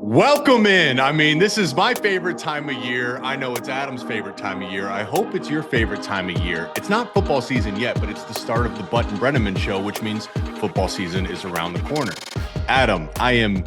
Welcome in. I mean, this is my favorite time of year. I know it's Adam's favorite time of year. I hope it's your favorite time of year. It's not football season yet, but it's the start of the Butt and Breneman show, which means football season is around the corner. Adam, I am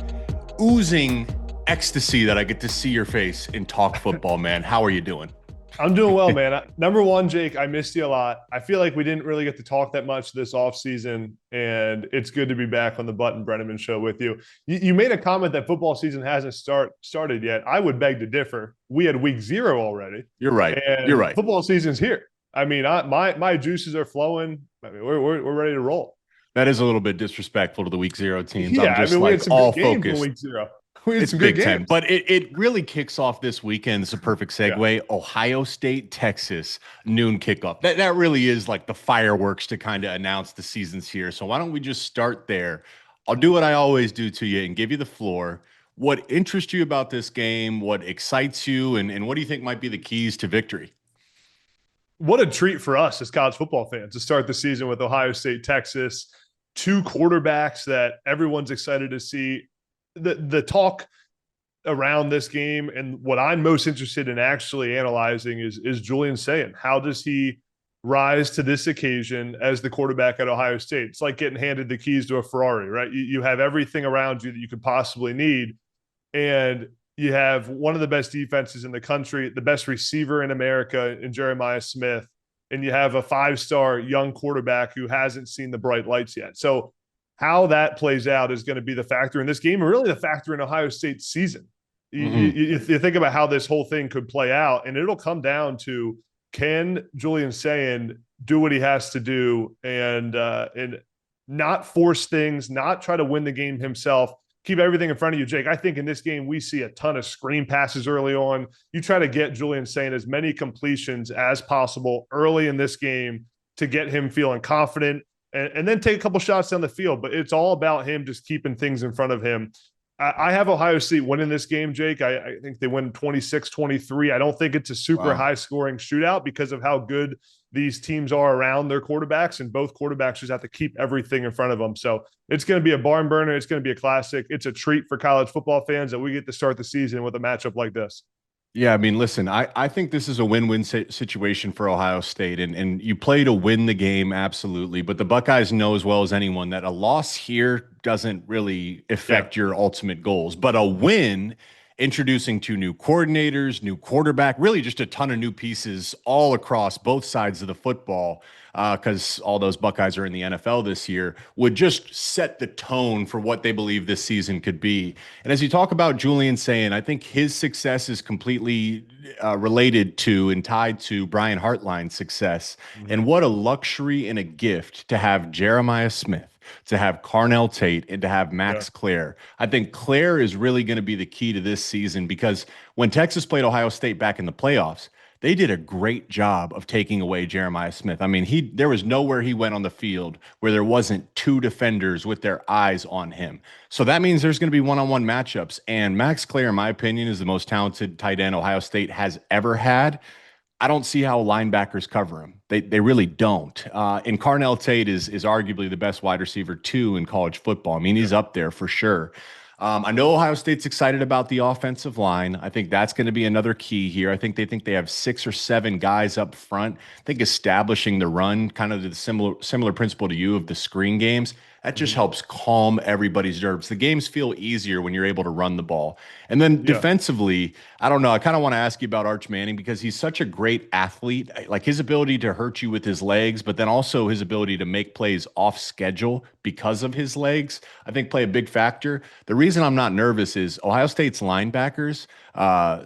oozing ecstasy that I get to see your face and talk football, man. How are you doing? I'm doing well, man. Number one, Jake, I missed you a lot. I feel like we didn't really get to talk that much this offseason, and it's good to be back on the Butt and Breneman show with you. You made a comment that football season hasn't started yet. I would beg to differ. We had week 0 already. You're right. And You're right. football season's here. I mean, my juices are flowing. I mean, we're ready to roll. That is a little bit disrespectfful to the week 0 teams. Yeah, I'm just we had some all good games focused. in week 0. We had It's some Big good Ten, games. but it really kicks off this weekend. It's a perfect segue. Yeah. Ohio State, Texas, noon kickoff. That really is like the fireworks to kind of announce the season's here. So why don't we just start there? I'll do what I always do to you and give you the floor. What interests you about this game? What excites you? And what do you think might be the keys to victory? What a treat for us as college football fans to start the season with Ohio State, Texas, two quarterbacks that everyone's excited to see. The talk around this game and what I'm most interested in actually analyzing is Julian Sayin. How does he rise to this occasion as the quarterback at Ohio State? It's like getting handed the keys to a Ferrari, right? You have everything around you that you could possibly need, and you have one of the best defenses in the country, the best receiver in America in Jeremiah Smith, and you have a 5-star young quarterback who hasn't seen the bright lights yet. So how that plays out is going to be the factor in this game, and really the factor in Ohio State's season. You think about how this whole thing could play out, and it'll come down to, can Julian Sayin do what he has to do and not force things, not try to win the game himself, keep everything in front of you, Jake. I think in this game we see a ton of screen passes early on. You try to get Julian Sayin as many completions as possible early in this game to get him feeling confident, and then take a couple shots down the field. But it's all about him just keeping things in front of him. I have Ohio State winning this game, Jake. I think they win 26-23. I don't think it's a super high-scoring shootout because of how good these teams are around their quarterbacks, and both quarterbacks just have to keep everything in front of them. So it's going to be a barn burner. It's going to be a classic. It's a treat for college football fans that we get to start the season with a matchup like this. Yeah, I mean, listen, I think this is a win-win situation for Ohio State, and you play to win the game, absolutely. But the Buckeyes know as well as anyone that a loss here doesn't really affect your ultimate goals. But a win, introducing 2 new coordinators, new quarterback, really just a ton of new pieces all across both sides of the football, because all those Buckeyes are in the NFL this year, would just set the tone for what they believe this season could be. And as you talk about Julian Sayin, I think his success is completely related to and tied to Brian Hartline's success. And what a luxury and a gift to have Jeremiah Smith, to have Carnell Tate, and to have Max Clare. I think Clare is really going to be the key to this season, because when Texas played Ohio State back in the playoffs, they did a great job of taking away Jeremiah Smith. I mean, there was nowhere he went on the field where there wasn't 2 defenders with their eyes on him. So that means there's going to be one-on-one matchups. And Max Clare, in my opinion, is the most talented tight end Ohio State has ever had. I don't see how linebackers cover him. They really don't. And Carnell Tate is arguably the best wide receiver, too, in college football. I mean, he's up there for sure. I know Ohio State's excited about the offensive line. I think that's going to be another key here. I think they have 6 or 7 guys up front. I think establishing the run, kind of the similar principle to you of the screen games, that just helps calm everybody's nerves. The games feel easier when you're able to run the ball. And then defensively, I don't know. I kind of want to ask you about Arch Manning, because he's such a great athlete. Like his ability to hurt you with his legs, but then also his ability to make plays off schedule because of his legs, I think play a big factor. The reason I'm not nervous is Ohio State's linebackers,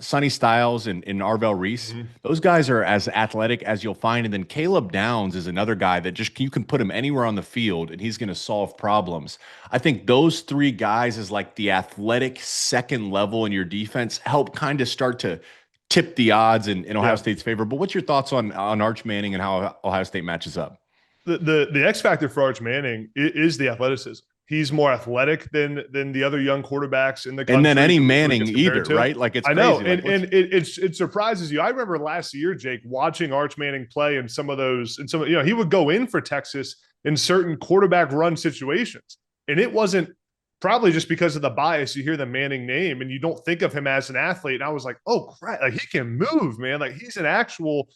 Sonny Styles and Arvell Reese, those guys are as athletic as you'll find. And then Caleb Downs is another guy that just, you can put him anywhere on the field and he's going to solve problems. I think those 3 guys is like the athletic second level in your defense, help kind of start to tip the odds in Ohio State's favor. But what's your thoughts on Arch Manning and how Ohio State matches up? The X factor for Arch Manning is the athleticism. He's more athletic than the other young quarterbacks in the country. And then any Manning either, right? Like, it's crazy. I know, and it surprises you. I remember last year, Jake, watching Arch Manning play in some of those, he would go in for Texas in certain quarterback run situations, and it wasn't probably just because of the bias, you hear the Manning name and you don't think of him as an athlete. And I was like, oh, crap, like he can move, man. Like he's an actual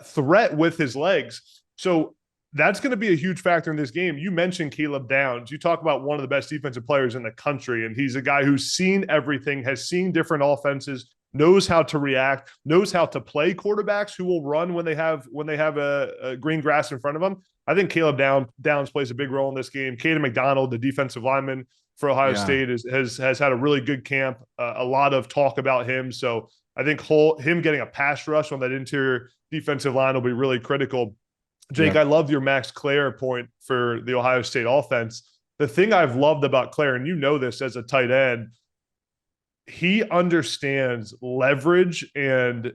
threat with his legs. So that's going to be a huge factor in this game. You mentioned Caleb Downs. You talk about one of the best defensive players in the country, and he's a guy who's seen everything, has seen different offenses, knows how to react, knows how to play quarterbacks who will run when they have a green grass in front of them. I think Caleb Downs plays a big role in this game. Caden McDonald, the defensive lineman for Ohio State, has had a really good camp. A lot of talk about him. So I think him getting a pass rush on that interior defensive line will be really critical. Jake, I love your Max Clare point for the Ohio State offense. The thing I've loved about Clare, and you know this as a tight end, he understands leverage and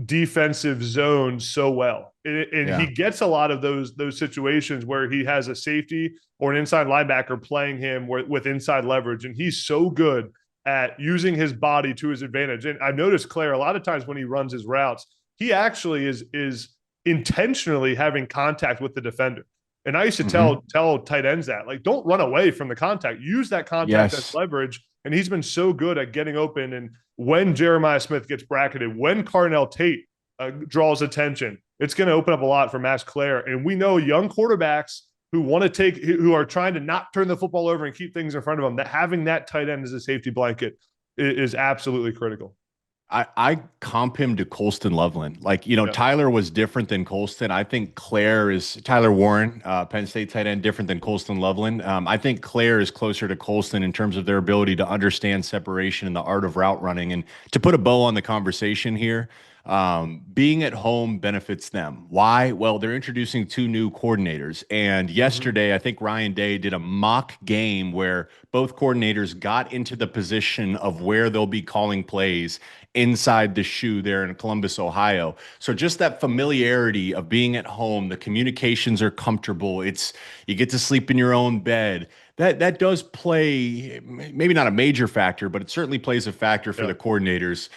defensive zones so well. And he gets a lot of those situations where he has a safety or an inside linebacker playing him with inside leverage. And he's so good at using his body to his advantage. And I've noticed Clare, a lot of times when he runs his routes, he actually is intentionally having contact with the defender. And I used to tell tight ends that, like, don't run away from the contact. Use that contact as leverage. And he's been so good at getting open. And when Jeremiah Smith gets bracketed, when Carnell Tate draws attention, it's going to open up a lot for Max Clare. And we know young quarterbacks who are trying to not turn the football over and keep things in front of them, that having that tight end as a safety blanket is absolutely critical. I comp him to Colston Loveland. Like, Tyler was different than Colston. I think Tyler Warren, Penn State tight end, different than Colston Loveland. I think Clare is closer to Colston in terms of their ability to understand separation and the art of route running. And to put a bow on the conversation here, being at home benefits them. Why? Well, they're introducing 2 new coordinators. And yesterday, I think Ryan Day did a mock game where both coordinators got into the position of where they'll be calling plays inside the shoe there in Columbus, Ohio. So just that familiarity of being at home, the communications are comfortable. You get to sleep in your own bed. That does play, maybe not a major factor, but it certainly plays a factor for the coordinators.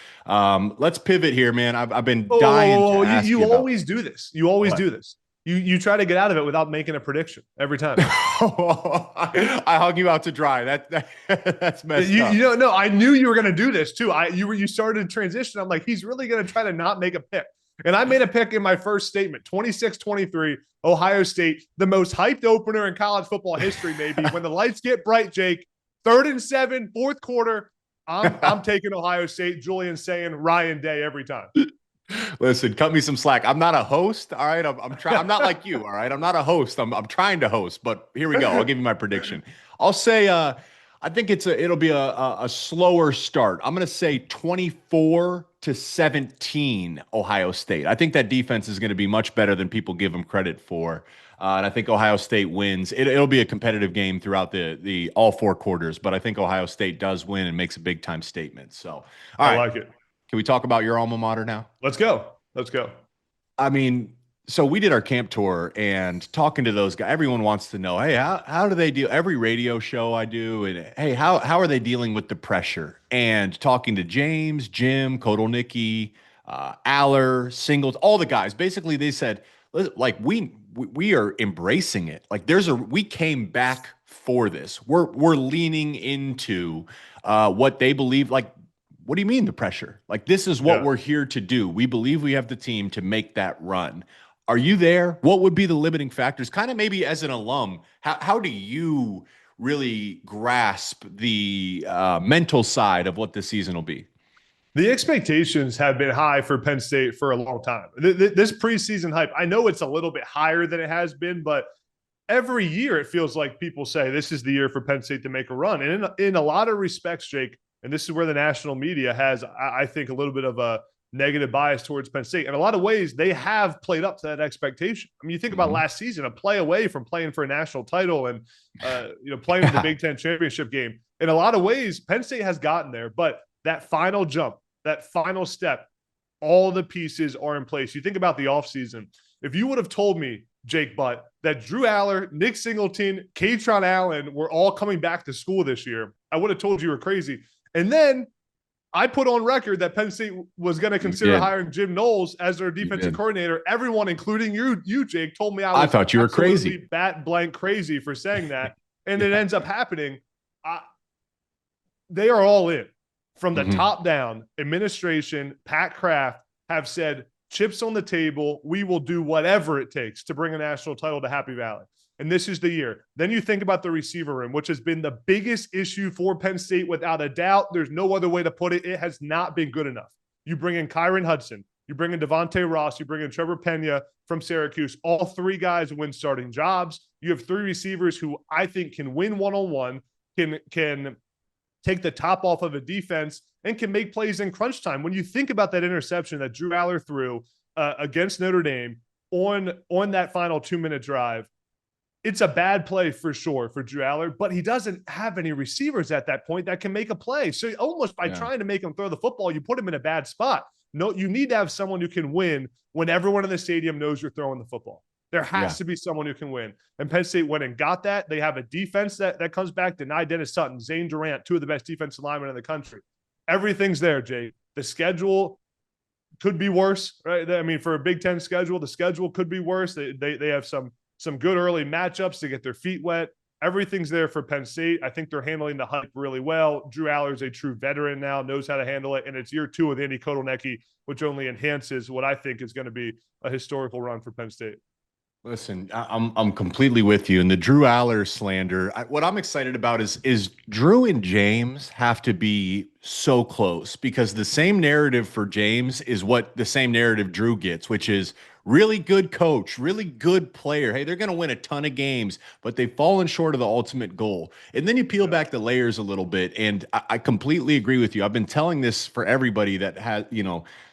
Let's pivot here, man. I've been dying to ask you about. Always do this. You always do this. You try to get out of it without making a prediction every time. I hung you out to dry. That's messed up. No, I knew you were going to do this too. You started transition. I'm like, he's really going to try to not make a pick. And I made a pick in my first statement, 26-23, Ohio State, the most hyped opener in college football history, maybe. When the lights get bright, Jake, 3rd and 7, fourth quarter, I'm taking Ohio State. Julian's saying Ryan Day every time. Listen, cut me some slack. I'm not a host. All right. I'm trying. I'm not like you. All right. I'm not a host. I'm trying to host, but here we go. I'll give you my prediction. I'll say, I think it'll be a slower start. I'm going to say 24-17 Ohio State. I think that defense is going to be much better than people give them credit for. And I think Ohio State wins. It'll be a competitive game throughout the all 4 quarters, but I think Ohio State does win and makes a big time statement. So, all right. I like it. Can we talk about your alma mater now? Let's go. I mean, so we did our camp tour and talking to those guys, everyone wants to know, hey, how do they deal? Every radio show I do, and hey, how are they dealing with the pressure? And talking to James, Jim, Kodolnicki, Aller, Singles, all the guys, basically they said, like, we are embracing it. Like we came back for this. We're leaning into what they believe. Like, what do you mean the pressure? Like, this is what we're here to do. We believe we have the team to make that run. Are you there? What would be the limiting factors? Kind of maybe as an alum, how do you really grasp the mental side of what the season will be? The expectations have been high for Penn State for a long time. This preseason hype, I know it's a little bit higher than it has been, but every year it feels like people say this is the year for Penn State to make a run. And in a lot of respects, Jake, and this is where the national media has, I think, a little bit of a negative bias towards Penn State. In a lot of ways, they have played up to that expectation. I mean, you think about last season, a play away from playing for a national title and playing in the Big Ten championship game. In a lot of ways, Penn State has gotten there, but that final jump, that final step, all the pieces are in place. You think about the offseason. If you would have told me, Jake Butt, that Drew Aller, Nick Singleton, Katron Allen were all coming back to school this year, I would have told you were crazy. And then I put on record that Penn State was going to consider hiring Jim Knowles as their defensive coordinator. Everyone, including you, Jake, told me I thought you were crazy, bat blank crazy for saying that. And it ends up happening. they are all in from the Mhm. top down. Administration, Pat Kraft have said, chips on the table. We will do whatever it takes to bring a national title to Happy Valley. And this is the year. Then you think about the receiver room, which has been the biggest issue for Penn State without a doubt. There's no other way to put it. It has not been good enough. You bring in Kyron Hudson, you bring in Devontae Ross, you bring in Trevor Pena from Syracuse. All three guys win starting jobs. You have three receivers who I think can win one-on-one, can take the top off of a defense, and can make plays in crunch time. When you think about that interception that Drew Aller threw against Notre Dame on that final 2-minute drive, it's a bad play for sure for Drew Aller, but he doesn't have any receivers at that point that can make a play. So almost by trying to make him throw the football, you put him in a bad spot. No, you need to have someone who can win when everyone in the stadium knows you're throwing the football. There has to be someone who can win. And Penn State went and got that. They have a defense that comes back, denied Dennis Sutton, Zane Durant, two of the best defensive linemen in the country. Everything's there, Jay. The schedule could be worse, right? I mean, for a Big Ten schedule, the schedule could be worse. They have some good early matchups to get their feet wet. Everything's there for Penn State. I think they're handling the hype really well. Drew Aller is a true veteran now, knows how to handle it, and it's year 2 with Andy Kotelnicki, which only enhances what I think is going to be a historical run for Penn State. Listen, I'm completely with you. And the Drew Aller slander, what I'm excited about is Drew and James have to be so close, because the same narrative for James is what the same narrative Drew gets, which is really good coach, really good player. Hey, they're going to win a ton of games, but they've fallen short of the ultimate goal. And then you peel back the layers a little bit, and I completely agree with you. I've been telling this for everybody that has,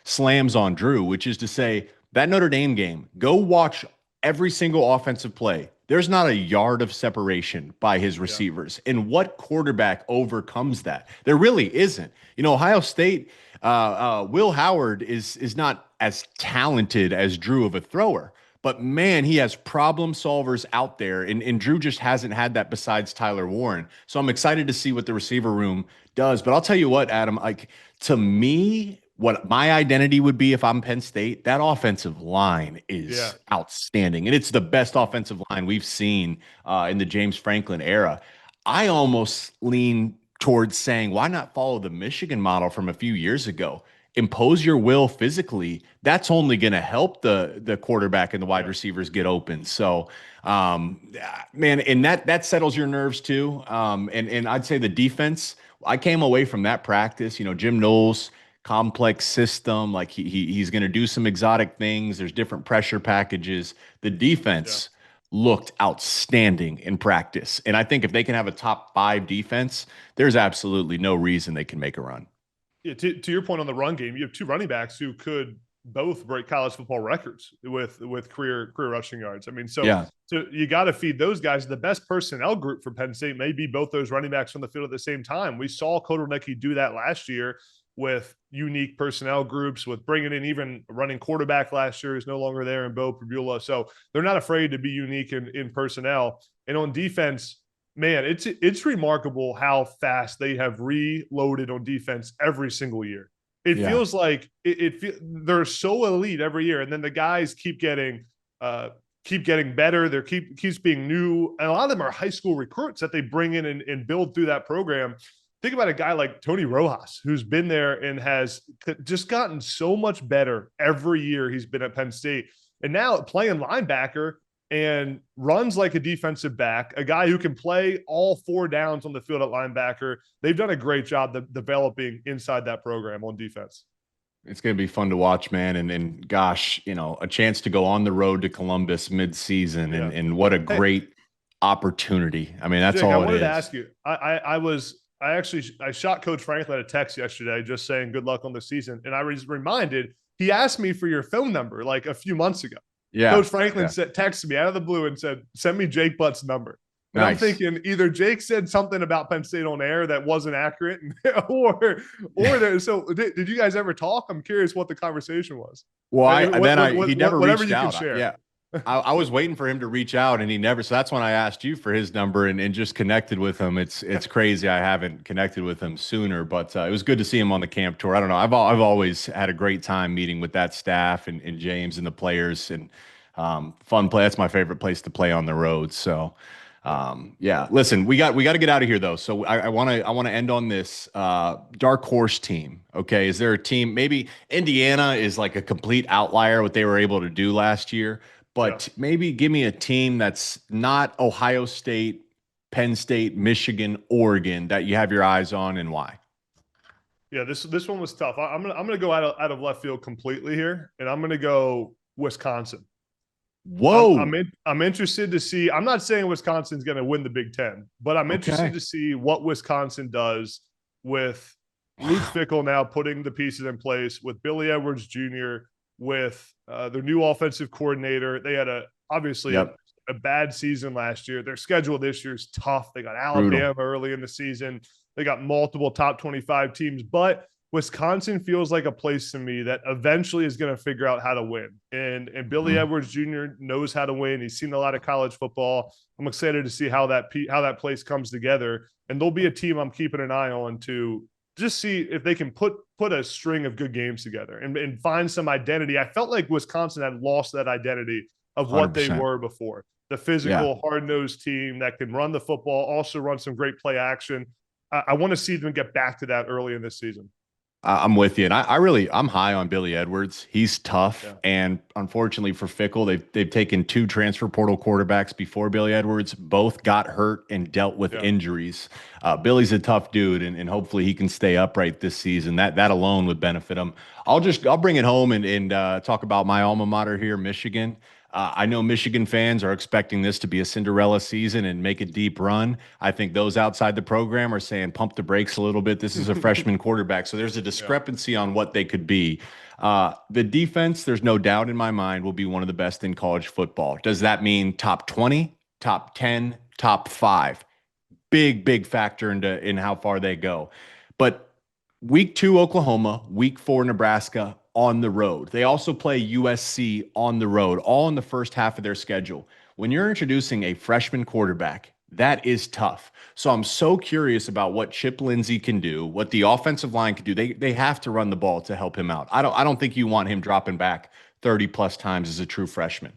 slams on Drew, which is to say that Notre Dame game, go watch every single offensive play. There's not a yard of separation by his receivers. And what quarterback overcomes that? There really isn't. Ohio State, Will Howard is not as talented as Drew of a thrower, but man, he has problem solvers out there. And Drew just hasn't had that besides Tyler Warren. So I'm excited to see what the receiver room does. But I'll tell you what, Adam, to me, what my identity would be if I'm Penn State, that offensive line is outstanding. And it's the best offensive line we've seen in the James Franklin era. I almost lean towards saying, why not follow the Michigan model from a few years ago? Impose your will physically. That's only going to help the quarterback and the wide receivers get open. So, man, and that settles your nerves too. And I'd say the defense, I came away from that practice, Jim Knowles, complex system. Like he's going to do some exotic things. There's different pressure packages. The defense looked outstanding in practice. And I think if they can have a top 5 defense, there's absolutely no reason they can make a run. Yeah, to your point on the run game, you have 2 running backs who could both break college football records with career rushing yards. I mean, so you got to feed those guys. The best personnel group for Penn State may be both those running backs on the field at the same time. We saw Kotelnicki do that last year with unique personnel groups, with bringing in even a running quarterback last year who's no longer there in Bo Pribula. So they're not afraid to be unique in personnel. And on defense, man, it's remarkable how fast they have reloaded on defense every single year. It feels like they're so elite every year, and then the guys keep getting better. There keeps being new, and a lot of them are high school recruits that they bring in and build through that program. Think about a guy like Tony Rojas, who's been there and has just gotten so much better every year he's been at Penn State. And now playing linebacker and runs like a defensive back, a guy who can play all 4 downs on the field at linebacker. They've done a great job developing inside that program on defense. It's going to be fun to watch, man. And gosh, a chance to go on the road to Columbus mid-season, and what a great opportunity. I mean, that's Jake, all it is. I wanted to ask you, I shot Coach Franklin a text yesterday just saying good luck on the season. And I was reminded, he asked me for your phone number like a few months ago. Yeah. Coach Franklin texted me out of the blue and said, send me Jake Butt's number. And I'm thinking either Jake said something about Penn State on air that wasn't accurate, or so did you guys ever talk? I'm curious what the conversation was. Well, he never reached out. Yeah. I was waiting for him to reach out, and he never. So that's when I asked you for his number and just connected with him. It's crazy I haven't connected with him sooner, but it was good to see him on the camp tour. I don't know. I've always had a great time meeting with that staff and James and the players, and fun play. That's my favorite place to play on the road. So Yeah. Listen, we got to get out of here though. So I want to end on this dark horse team. Okay, is there a team? Maybe Indiana is like a complete outlier what they were able to do last year, Yeah. but maybe give me a team that's not Ohio State, Penn State, Michigan, Oregon that you have your eyes on, and why? Yeah, this one was tough. I'm gonna go out of left field completely here, and I'm gonna go Wisconsin. Whoa. I'm interested to see. I'm not saying Wisconsin's going to win the Big Ten, but I'm interested Okay. to see what Wisconsin does with Luke Wow. Fickell now putting the pieces in place, with Billy Edwards Jr., with their new offensive coordinator. They had obviously Yep. a bad season last year. Their schedule this year is tough. They got Brutal. Alabama early in the season. They got multiple top 25 teams, but Wisconsin feels like a place to me that eventually is going to figure out how to win. And Billy Mhm. Edwards Jr. knows how to win. He's seen a lot of college football. I'm excited to see how that place comes together. And there'll be a team I'm keeping an eye on to just see if they can put a string of good games together and find some identity. I felt like Wisconsin had lost that identity of what they 100%. were before. The Yeah. physical, hard-nosed team that can run the football, also run some great play action. I want to see them get back to that early in this season. I'm with you, and I'm high on Billy Edwards. He's tough, Yeah. and unfortunately for Fickle, they've taken two transfer portal quarterbacks before Billy Edwards. Both got hurt and dealt with Yeah. injuries. Billy's a tough dude, and hopefully he can stay upright this season. That alone would benefit him. I'll bring it home and talk about my alma mater here, Michigan. I know Michigan fans are expecting this to be a Cinderella season and make a deep run. I think those outside the program are saying pump the brakes a little bit. This is a freshman quarterback, so there's a Yeah. discrepancy on what they could be. The defense, there's no doubt in my mind, will be one of the best in college football. Does that mean top 20, top 10, top 5? Big factor in how far they go. But week 2 Oklahoma, week 4 Nebraska on the road. They also play USC on the road, all in the first half of their schedule. When you're introducing a freshman quarterback, that is tough. So I'm so curious about what Chip Lindsey can do, what the offensive line can do. They have to run the ball to help him out. I don't think you want him dropping back 30 plus times as a true freshman.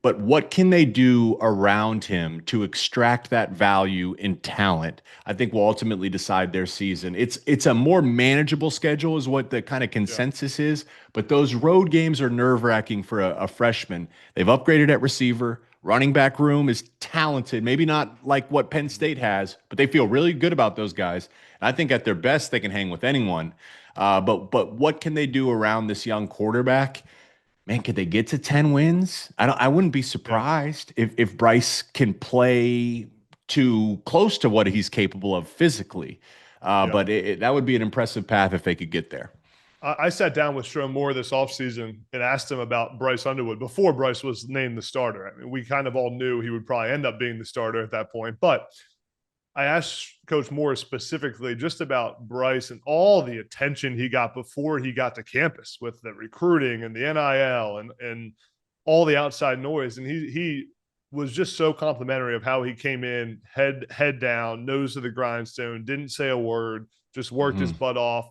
But what can they do around him to extract that value in talent? I think will ultimately decide their season. It's a more manageable schedule, is what the kind of Yeah. consensus is. But those road games are nerve-wracking for a freshman. They've upgraded at receiver. Running back room is talented. Maybe not like what Penn State has, but they feel really good about those guys. And I think at their best, they can hang with anyone. But what can they do around this young quarterback? Man, could they get to 10 wins? I wouldn't be Yeah. surprised if Bryce can play too close to what he's capable of physically. Yeah. But that would be an impressive path if they could get there. I sat down with Strom Moore this offseason and asked him about Bryce Underwood before Bryce was named the starter. I mean, we kind of all knew he would probably end up being the starter at that point. But I asked Coach Moore specifically just about Bryce and all the attention he got before he got to campus with the recruiting and the NIL and all the outside noise. And he was just so complimentary of how he came in, head down, nose to the grindstone, didn't say a word, just worked his Mhm. butt off,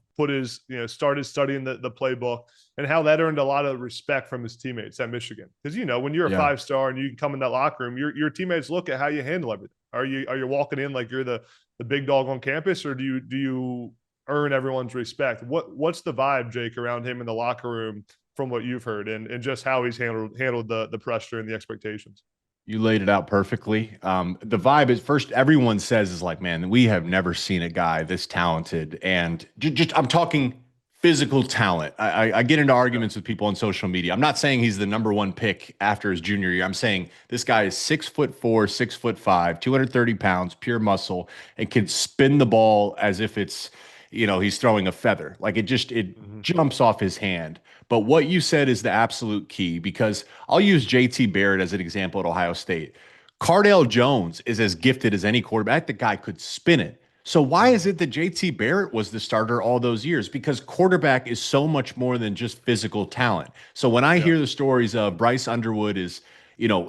started studying the playbook, and how that earned a lot of respect from his teammates at Michigan. Because when you're a Yeah. 5-star and you come in that locker room, your teammates look at how you handle everything. Are you walking in like you're the big dog on campus, or do you earn everyone's respect? What's the vibe, Jake, around him in the locker room from what you've heard, and just how he's handled the pressure and the expectations? You laid it out perfectly. The vibe is first, everyone says is like, man, we have never seen a guy this talented. And just I'm talking physical talent. I get into arguments with people on social media. I'm not saying he's the number one pick after his junior year. I'm saying this guy is 6'4", 6'5", 230 pounds, pure muscle, and can spin the ball as if it's, he's throwing a feather. Like it jumps off his hand. But what you said is the absolute key, because I'll use JT Barrett as an example at Ohio State. Cardale Jones is as gifted as any quarterback. The guy could spin it. So why is it that JT Barrett was the starter all those years? Because quarterback is so much more than just physical talent. So when I Yeah. hear the stories of Bryce Underwood is,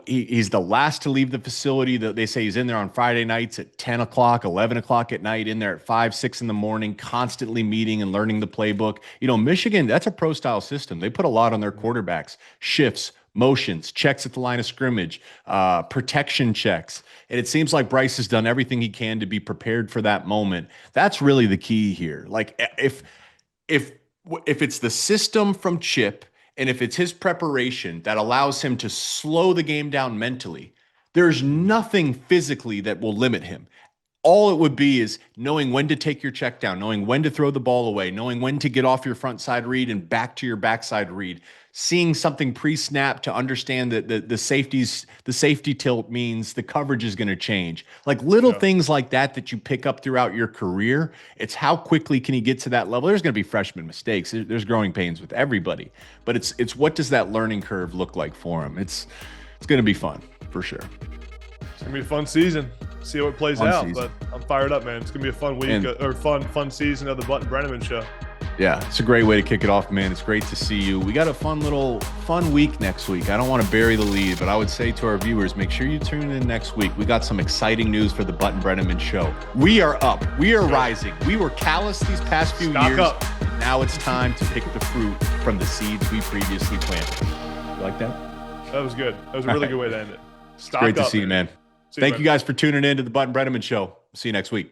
he's the last to leave the facility. That they say he's in there on Friday nights at 10 o'clock, 11 o'clock at night, in there at 5, 6 in the morning, constantly meeting and learning the playbook. Michigan, that's a pro style system. They put a lot on their quarterbacks, shifts, motions, checks at the line of scrimmage, protection checks. And it seems like Bryce has done everything he can to be prepared for that moment. That's really the key here. Like if it's the system from Chip and if it's his preparation that allows him to slow the game down mentally, there's nothing physically that will limit him. All it would be is knowing when to take your check down, knowing when to throw the ball away, knowing when to get off your front side read and back to your backside read, seeing something pre-snap to understand that the safety tilt means the coverage is going to change. Like little things like that you pick up throughout your career. It's how quickly can he get to that level? There's going to be freshman mistakes. There's growing pains with everybody, but it's what does that learning curve look like for him? It's going to be fun for sure. It's going to be a fun season. See how it plays out, but I'm fired up, man. It's going to be a fun week or fun season of the Butt and Breneman show. Yeah, it's a great way to kick it off, man. It's great to see you. We got a fun week next week. I don't want to bury the lead, but I would say to our viewers, make sure you tune in next week. We got some exciting news for the Butt and Breneman show. We are up. We are rising. We were callous these past few years. Up. Now it's time to pick the fruit from the seeds we previously planted. You like that? That was good. That was a really good way to end it. Great to see you, man. Thank you guys for tuning in to the Butt and Breneman show. See you next week.